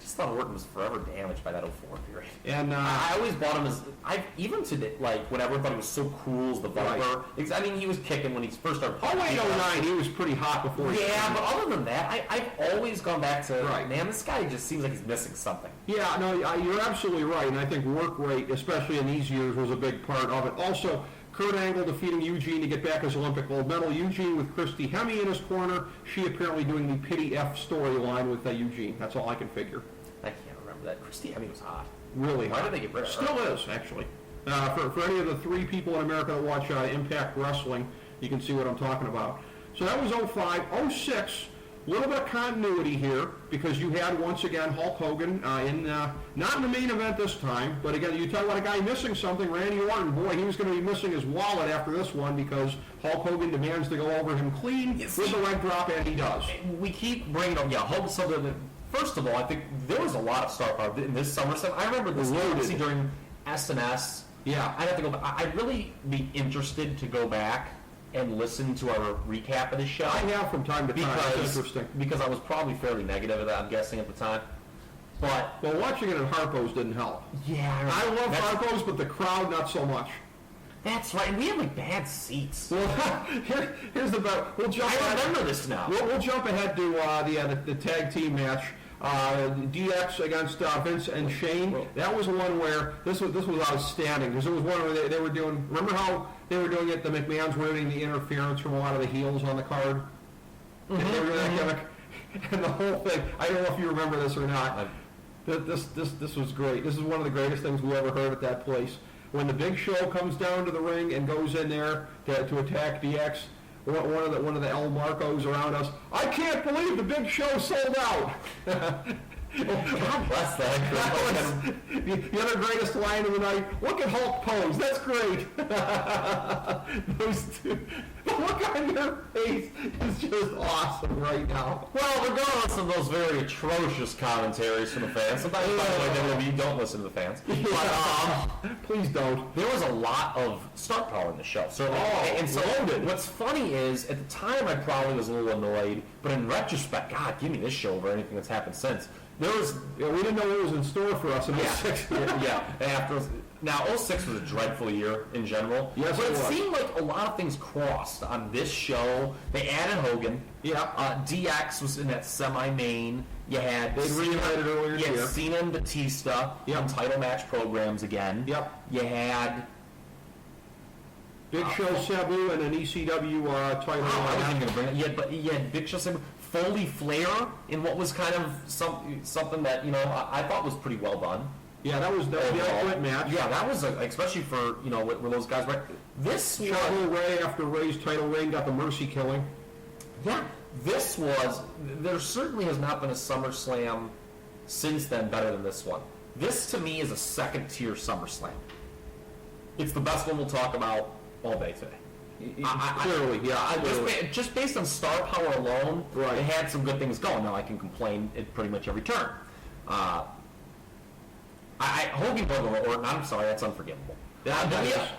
just thought Orton was forever damaged by that 04 period. And I always bought him as even today, like when everybody was so cool as the Viper. Right. I mean, he was kicking when he first started. Oh wait, 09, he was pretty hot before. Yeah, but other than that, I've always gone back to man, this guy just seems like he's missing something. Yeah, no, you're absolutely right, and I think work rate, especially in these years, was a big part of it. Also, Kurt Angle defeating Eugene to get back as Olympic gold medal. Eugene with Christy Hemme in his corner. She apparently doing the Pity F storyline with Eugene. That's all I can figure. I can't remember that. Christy Hemme was hot. Really hot. Why did they get rid of her? Still is, actually. For any of the 3 people in America that watch Impact Wrestling, you can see what I'm talking about. So that was 05. 06, a little bit of continuity here, because you had, once again, Hulk Hogan not in the main event this time, but again, you talk about a guy missing something, Randy Orton. Boy, he was going to be missing his wallet after this one, because Hulk Hogan demands to go over him clean with the leg drop, and he does. We keep bringing up, Hulk, first of all, I think there was a lot of star power in this SummerSlam. I remember this during SNS. Yeah. I'd have to go back. I'd really be interested to go back and listen to our recap of this show. I have from time to time. It's interesting. Because I was probably fairly negative of that, I'm guessing, at the time. But well, watching it at Harpo's didn't help. Yeah. I love Harpo's, but the crowd not so much. That's right. And we have like bad seats. Well, here's the bet. I remember this now. We'll jump ahead to the tag team match. DX against Vince and Shane. That was one where this was outstanding, because it was one where they were doing. Remember how they were doing it? The McMahons were doing the interference from a lot of the heels on the card. They were doing that gimmick, and the whole thing. I don't know if you remember this or not. This was great. This is one of the greatest things we ever heard at that place. When the Big Show comes down to the ring and goes in there to attack DX. One of the El Marcos around us. I can't believe the Big Show sold out. God bless that. The other greatest line of the night. Look at Hulk pose. That's great. Those two. The look on your face is just awesome right now. Well, regardless of those very atrocious commentaries from the fans, sometimes by the way, you don't listen to the fans. But, please don't. There was a lot of star power in the show. And so what's funny is, at the time I probably was a little annoyed, but in retrospect, God, give me this show over anything that's happened since. We didn't know what was in store for us in 06. Now, 06 was a dreadful year in general. Yes, but it seemed like a lot of things crossed on this show. They added Hogan. Yeah. DX was in that semi-main. You had They'd reunited earlier this year. Cena and Batista on title match programs again. Yep. You had Big Show Sabu and an ECW title. I wasn't going to bring it. But you had Big Show Sabu. Foley Flair in what was kind of something that I thought was pretty well done. Yeah, that was the ultimate match. Yeah, that was especially for where those guys were. This Charlie Ray, after Ray's title reign, got the Mercy killing. Yeah, this was. There certainly has not been a SummerSlam since then better than this one. This to me is a second tier SummerSlam. It's the best one we'll talk about all day today. Clearly. Just based on star power alone, right. It had some good things going. Now I can complain at pretty much every turn. Hogan going over Orton, I'm sorry, that's unforgivable.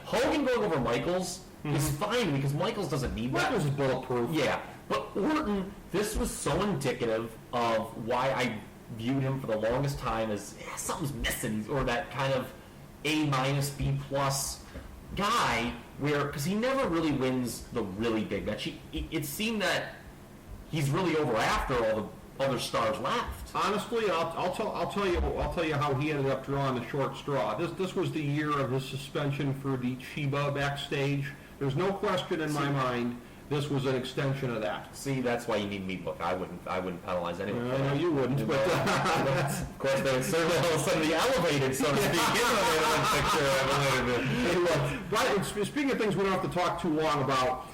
Hogan going over Michaels is fine, because Michaels doesn't need that. Michaels is bulletproof. Yeah, but Orton, this was so indicative of why I viewed him for the longest time as something's missing, or that kind of A-, B+ guy, because he never really wins the really big match. It seemed that he's really over after all the other stars left. Honestly, I'll tell you how he ended up drawing the short straw. This was the year of his suspension for the Chiba backstage. There's no question in my mind. This was an extension of that. See, that's why you need me book. I wouldn't penalize anyone. No, you wouldn't. But of course, they would certainly all of a sudden be elevated, so to speak. But speaking of things we don't have to talk too long about,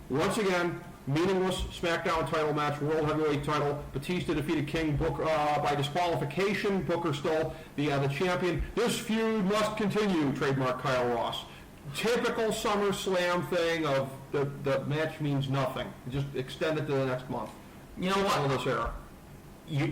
once again, meaningless SmackDown title match, World Heavyweight title. Batista defeated King by disqualification. Booker still the champion. This feud must continue, trademark Kyle Ross. Typical SummerSlam thing of the match means nothing. Just extend it to the next month. You know what? This era.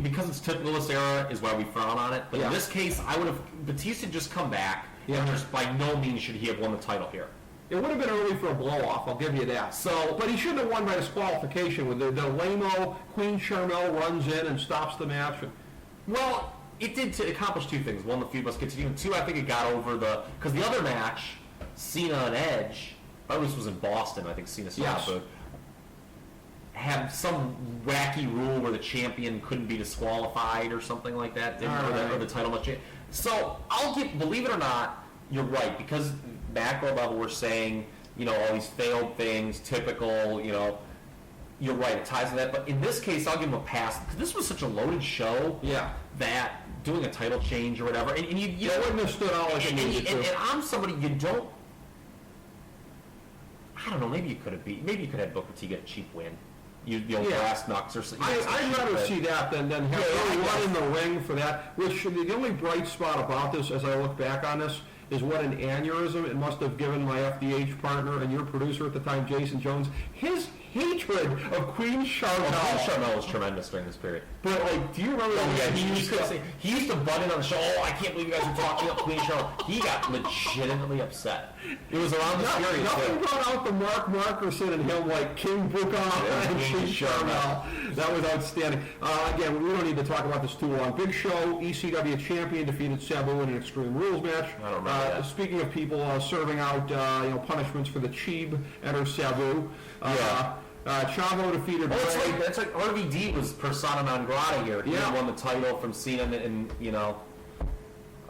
Because it's typical this era is why we frown on it. But in this case, I would have Batista just come back. Yeah. And just by no means should he have won the title here. It would have been early for a blow-off, I'll give you that. But he shouldn't have won by disqualification. With the lame-o Queen Charmel runs in and stops the match. Well, it did to accomplish two things. One, the feud must continue. And two, I think it got over because the other match, Cena and Edge, or this was in Boston, I think Cena stopped had some wacky rule where the champion couldn't be disqualified or something like that, or the title must change. So believe it or not, you're right, because macro level we're saying, all these failed things, typical, you're right, it ties to that. But in this case, I'll give him a pass, because this was such a loaded show that doing a title change or whatever, and you wouldn't have stood out like it needed to. And I'm somebody you don't, I don't know, maybe you could have Booker T get a cheap win. The old brass knucks or something. I'd rather see that than have run in the ring for that. Which the only bright spot about this, as I look back on this, is what an aneurysm it must have given my FDH partner and your producer at the time, Jason Jones. His hatred of Queen Charmel. Queen Charmel was tremendous during this period. But do you remember? He used to butt in on the show. Oh, I can't believe you guys are talking about Queen Charmel. He got legitimately upset. It was around this period. Nothing brought out the Mark Markerson and him like King Booker and Queen Charmel. That was outstanding. Again, we don't need to talk about this too long. Big Show, ECW champion, defeated Sabu in an Extreme Rules match. I don't remember that. Speaking of people serving out punishments for the Cheeb, enter Sabu. Chavo defeated Ray. That's like RVD was persona non grata here. He won the title from Cena and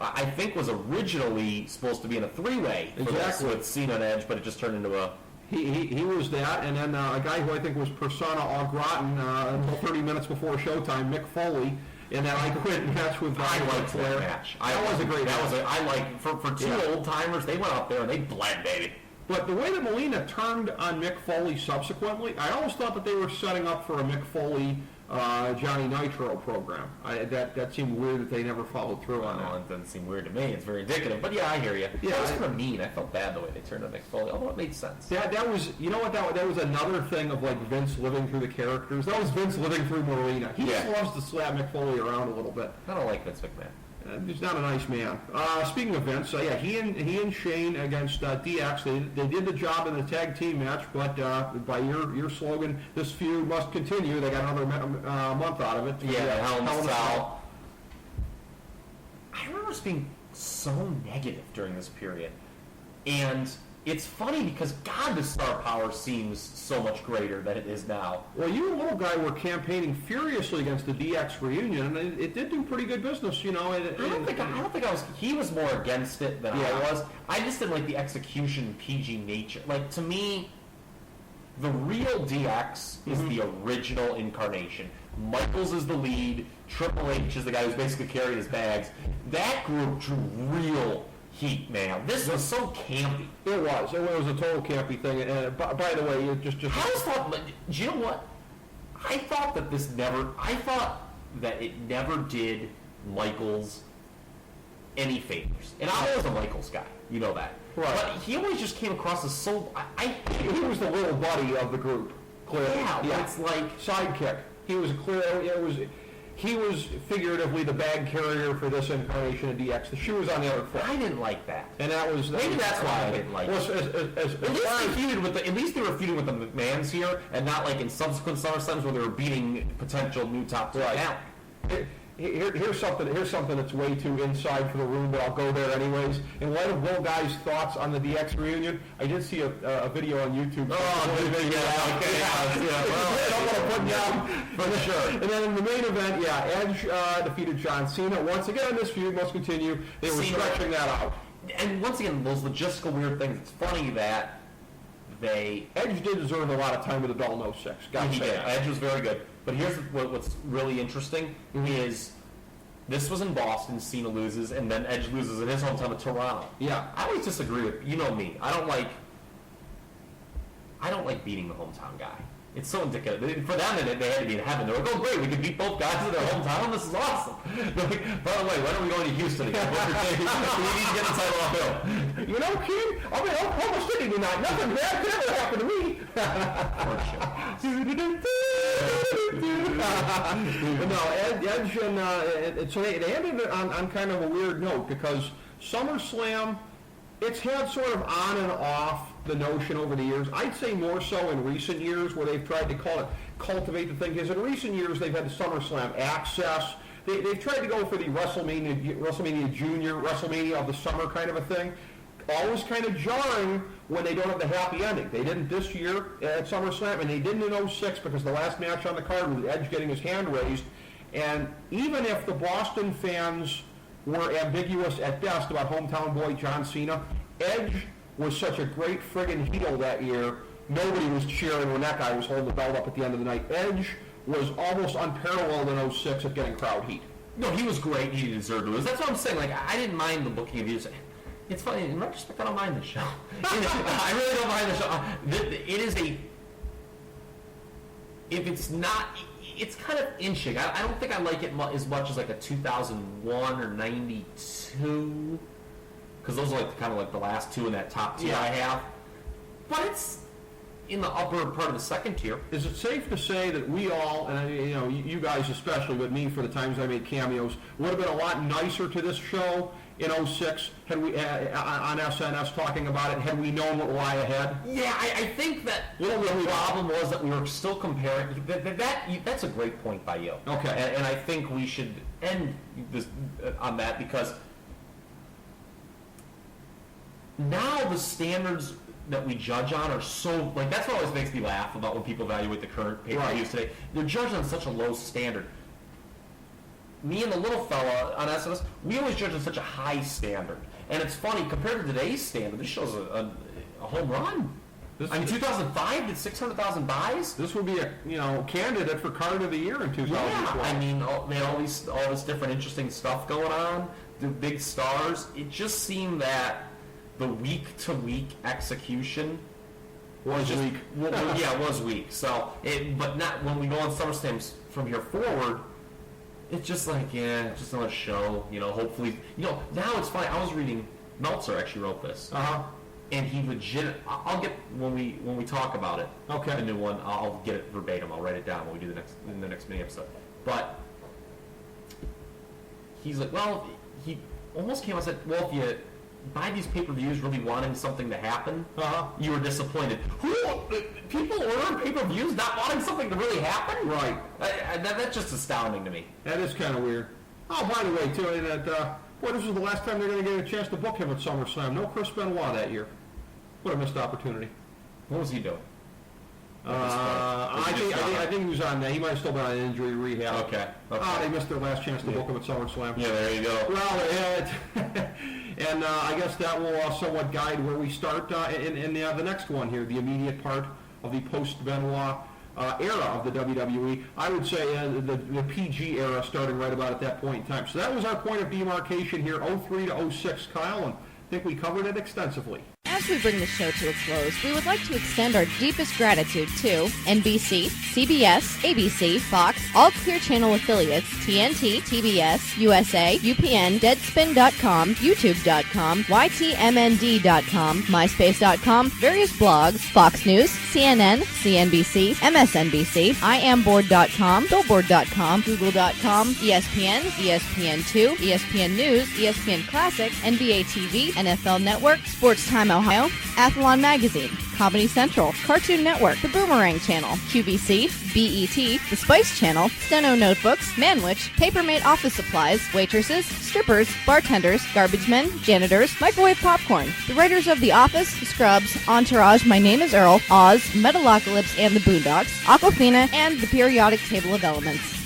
I think was originally supposed to be in a three-way with Cena and Edge, but it just turned into a... He was that, and then a guy who I think was persona au gratin until 30 minutes before showtime, Mick Foley, in that I Quit match with I liked that match. That was a great match. I like for two old-timers, they went out there and they bled, baby. But the way that Melina turned on Mick Foley subsequently, I always thought that they were setting up for a Mick Foley Johnny Nitro program. That seemed weird that they never followed through on that. It doesn't seem weird to me. It's very indicative. But I hear you. Yeah, that was kind of mean. I felt bad the way they turned on Mick Foley, although it made sense. That was, you know what, that was another thing of like Vince living through the characters. That was Vince living through Melina. He just loves to slap Mick Foley around a little bit. I don't like Vince McMahon. He's not a nice man. Speaking of Vince, he and Shane against DX, they did the job in the tag team match, but by your slogan, this feud must continue. They got another month out of it. Hell in a Cell. I remember us being so negative during this period, and it's funny because, God, the star power seems so much greater than it is now. Well, you and little guy were campaigning furiously against the DX reunion, and it did do pretty good business, I don't think I was. He was more against it than I was. I just didn't like the execution, PG nature. Like, to me, the real DX is the original incarnation. Michaels is the lead. Triple H is the guy who's basically carrying his bags. That group drew real heat, man. This was so campy. It was a total campy thing. And by the way, just I always thought, do you know what? I thought that it never did Michaels any favors. And I was a Michaels guy, you know that. Right. But he always just came across as so. He was the little buddy of the group, clearly. Yeah. It's like sidekick. He was He was figuratively the bag carrier for this incarnation of DX. The shoe was on the other foot. I didn't like that. And that was... Maybe that's why I didn't like it. At least they were feuding with the McMahons here, and not like in subsequent SummerSlams where they were beating potential new top talent. Here's something that's way too inside for the room, but I'll go there anyways. In light of Will Guy's thoughts on the DX reunion, I did see a video on YouTube. I don't want to put down for sure. And then in the main event, Edge defeated John Cena. Once again, this feud must continue. They were stretching that out. And once again, those logistical weird things. It's funny that Edge did deserve a lot of time with the Bell No 6. He did. Edge was very good. But here's what's really interesting is this was in Boston, Cena loses, and then Edge loses in his hometown of Toronto. Yeah. I always disagree with, me, I don't like beating the hometown guy. It's so indicative. For them, they had to be in heaven. They're like, oh, great, we can beat both guys in their hometown. This is awesome. They're like, by the way, when are we going to Houston again? We need to get the title uphill. You know, kid, I'm in Oklahoma City tonight. Nothing bad could ever happen to me. But no, Edge and so they ended it on kind of a weird note because SummerSlam, it's had sort of on and off the notion over the years. I'd say more so in recent years where they've tried to cultivate the thing. Because in recent years they've had the SummerSlam Access. They've tried to go for the WrestleMania Junior, WrestleMania of the summer kind of a thing. Always kind of jarring when they don't have the happy ending. They didn't this year at SummerSlam, and they didn't in 06 because the last match on the card was Edge getting his hand raised. And even if the Boston fans were ambiguous at best about hometown boy John Cena, Edge was such a great friggin' heel that year. Nobody was cheering when that guy was holding the belt up at the end of the night. Edge was almost unparalleled in 06 at getting crowd heat. No, he was great. He deserved to lose. That's what I'm saying. Like, I didn't mind the booking of you. It's funny. In retrospect, I don't mind the show. I really don't mind the show. It is a... If it's not... It's kind of inching. I don't think I like it as much as like a 2001 or 92, because those are like kind of like the last two in that top tier I have. But it's in the upper part of the second tier. Is it safe to say that we all, and you know, you guys especially, but me for the times I made cameos, would have been a lot nicer to this show in 06 had we on SNS talking about it, had we known what lie ahead? Yeah, I think that the problem was that we were still comparing. That's a great point by you. Okay. And I think we should end this on that, because now the standards that we judge on are so, like, that's what always makes me laugh about when people evaluate the current pay-per-views today. They're judged on such a low standard. Me and the little fella on SNS, we always judge on such a high standard. And it's funny, compared to today's standard, this show's a home run. I mean, 2005 did 600,000 buys. This would be a candidate for Card of the Year in 2012. Yeah, I mean, they had all this different interesting stuff going on. The big stars. It just seemed that the week-to-week execution was weak. Yeah, it was weak. So, but not when we go on SummerSlam from here forward. It's just like, just another show. Hopefully, now it's funny. I was reading, Meltzer actually wrote this. And he legit. I'll get when we talk about it. Okay. The new one. I'll get it verbatim. I'll write it down when we do the next mini episode. But he's like, well, he almost came out and said, well, if you buy these pay-per-views really wanting something to happen, you were disappointed. People order pay-per-views not wanting something to really happen? Right. That's just astounding to me. That is kind of weird. Oh, by the way, too, this was the last time they're going to get a chance to book him at SummerSlam. No Chris Benoit that year. What a missed opportunity. What was he doing? I think he was on. He might have still been on injury rehab. Okay. They missed their last chance to book him at SummerSlam. Yeah, there you go. Well, and I guess that will somewhat guide where we start in the next one here, the immediate part of the post-Benoit era of the WWE. I would say the PG era starting right about at that point in time. So that was our point of demarcation here, 03 to 06, Kyle, and I think we covered it extensively. As we bring the show to a close, we would like to extend our deepest gratitude to NBC, CBS, ABC, Fox, all Clear Channel affiliates, TNT, TBS, USA, UPN, Deadspin.com, YouTube.com, YTMND.com, MySpace.com, various blogs, Fox News, CNN, CNBC, MSNBC, IamBoard.com, Billboard.com, Google.com, ESPN, ESPN2, ESPN News, ESPN Classic, NBA TV, NFL Network, Sports Time Ohio, Athlon Magazine, Comedy Central, Cartoon Network, The Boomerang Channel, QVC, BET, The Spice Channel, Steno Notebooks, Manwich, Papermate Office Supplies, waitresses, strippers, bartenders, garbage men, janitors, microwave popcorn, the writers of The Office, Scrubs, Entourage, My Name is Earl, Oz, Metalocalypse and the Boondocks, Aquafina, and the periodic table of elements.